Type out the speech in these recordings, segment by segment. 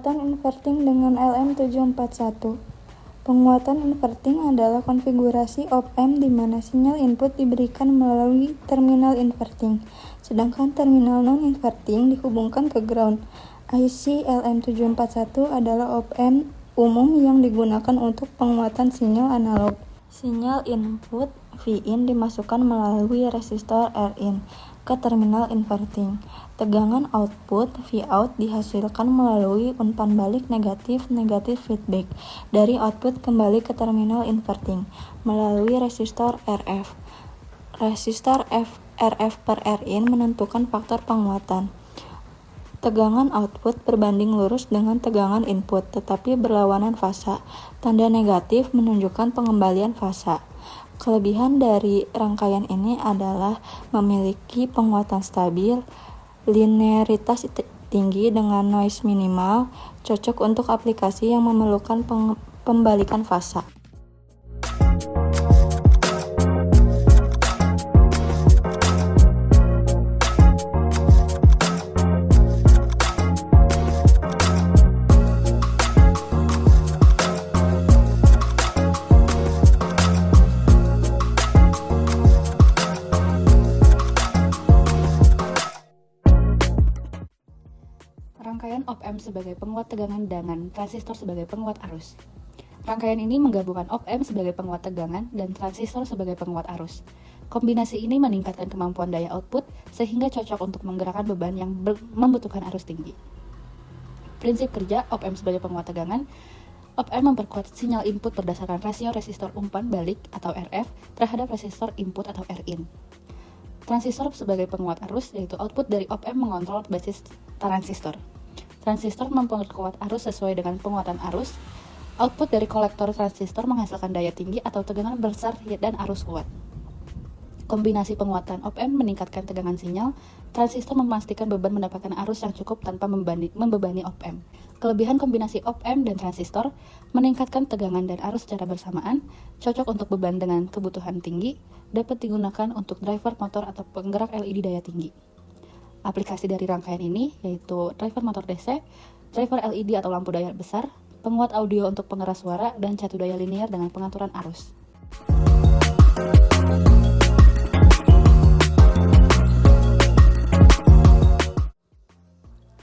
Penguatan inverting dengan LM741. Penguatan inverting adalah konfigurasi op-amp di mana sinyal input diberikan melalui terminal inverting, sedangkan terminal non-inverting dihubungkan ke ground. IC LM741 adalah op-amp umum yang digunakan untuk penguatan sinyal analog. Sinyal input Vin dimasukkan melalui resistor Rin ke terminal inverting. Tegangan output Vout dihasilkan melalui umpan balik negatif feedback dari output kembali ke terminal inverting melalui resistor RF. Resistor RF per Rin menentukan faktor penguatan. Tegangan output berbanding lurus dengan tegangan input, tetapi berlawanan fasa. Tanda negatif menunjukkan pengembalian fasa. Kelebihan dari rangkaian ini adalah memiliki penguatan stabil, linearitas tinggi dengan noise minimal, cocok untuk aplikasi yang memerlukan pembalikan fasa. Rangkaian op-amp sebagai penguat tegangan dengan transistor sebagai penguat arus. Rangkaian ini menggabungkan op-amp sebagai penguat tegangan dan transistor sebagai penguat arus. Kombinasi ini meningkatkan kemampuan daya output sehingga cocok untuk menggerakkan beban yang membutuhkan arus tinggi. Prinsip kerja op-amp sebagai penguat tegangan. Op-amp memperkuat sinyal input berdasarkan rasio resistor umpan balik atau RF terhadap resistor input atau Rin. Transistor sebagai penguat arus, yaitu output dari op-amp mengontrol basis transistor. Transistor memperkuat arus sesuai dengan penguatan arus. Output dari kolektor transistor menghasilkan daya tinggi atau tegangan besar dan arus kuat. Kombinasi penguatan op-amp meningkatkan tegangan sinyal. Transistor memastikan beban mendapatkan arus yang cukup tanpa membebani op-amp. Kelebihan kombinasi op-amp dan transistor meningkatkan tegangan dan arus secara bersamaan, cocok untuk beban dengan kebutuhan tinggi, dapat digunakan untuk driver motor atau penggerak LED daya tinggi. Aplikasi dari rangkaian ini yaitu driver motor DC, driver LED atau lampu daya besar, penguat audio untuk pengeras suara, dan catu daya linear dengan pengaturan arus.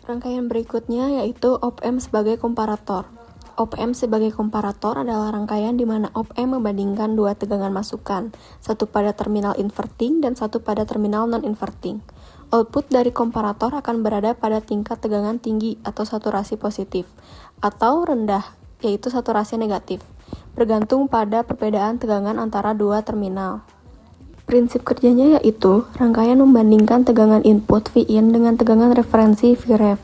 Rangkaian berikutnya yaitu op-amp sebagai komparator. Op-amp sebagai komparator adalah rangkaian di mana op-amp membandingkan dua tegangan masukan, satu pada terminal inverting dan satu pada terminal non-inverting. Output dari komparator akan berada pada tingkat tegangan tinggi atau saturasi positif, atau rendah, yaitu saturasi negatif, bergantung pada perbedaan tegangan antara dua terminal. Prinsip kerjanya yaitu rangkaian membandingkan tegangan input Vin dengan tegangan referensi Vref.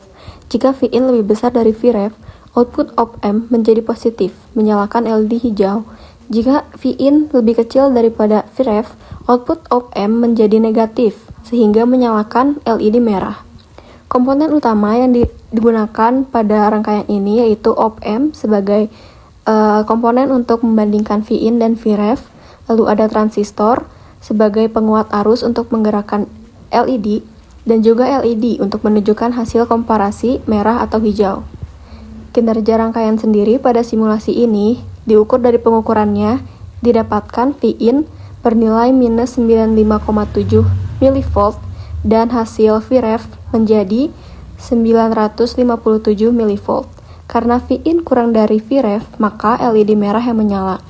Jika Vin lebih besar dari Vref, output op-amp menjadi positif, menyalakan LED hijau. Jika Vin lebih kecil daripada Vref, output op-amp menjadi negatif, sehingga menyalakan LED merah. Komponen utama yang digunakan pada rangkaian ini yaitu op-amp sebagai komponen untuk membandingkan Vin dan Vref, lalu ada transistor sebagai penguat arus untuk menggerakkan LED, dan juga LED untuk menunjukkan hasil komparasi merah atau hijau. Kinerja rangkaian sendiri pada simulasi ini diukur dari pengukurannya didapatkan Vin bernilai minus 95,7 mV dan hasil Vref menjadi 957 mV. Karena Vin kurang dari Vref, maka LED merah yang menyala.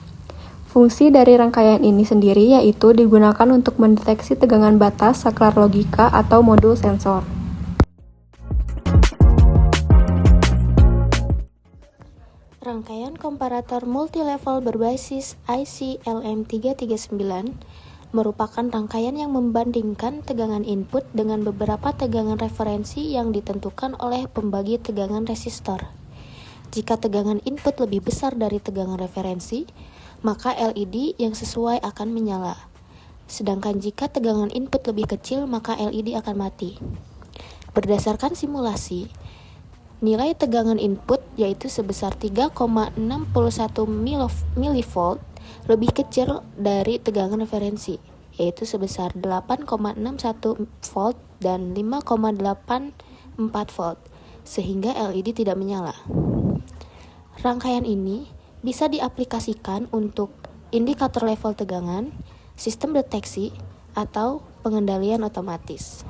Fungsi dari rangkaian ini sendiri yaitu digunakan untuk mendeteksi tegangan batas saklar logika atau modul sensor. Rangkaian komparator multilevel berbasis IC LM339 merupakan rangkaian yang membandingkan tegangan input dengan beberapa tegangan referensi yang ditentukan oleh pembagi tegangan resistor. Jika tegangan input lebih besar dari tegangan referensi, maka LED yang sesuai akan menyala. Sedangkan jika tegangan input lebih kecil, maka LED akan mati. Berdasarkan simulasi, nilai tegangan input yaitu sebesar 3,61 mV lebih kecil dari tegangan referensi, yaitu sebesar 8,61 volt dan 5,84 volt. sehingga LED tidak menyala. Rangkaian ini bisa diaplikasikan untuk indikator level tegangan, sistem deteksi, atau pengendalian otomatis.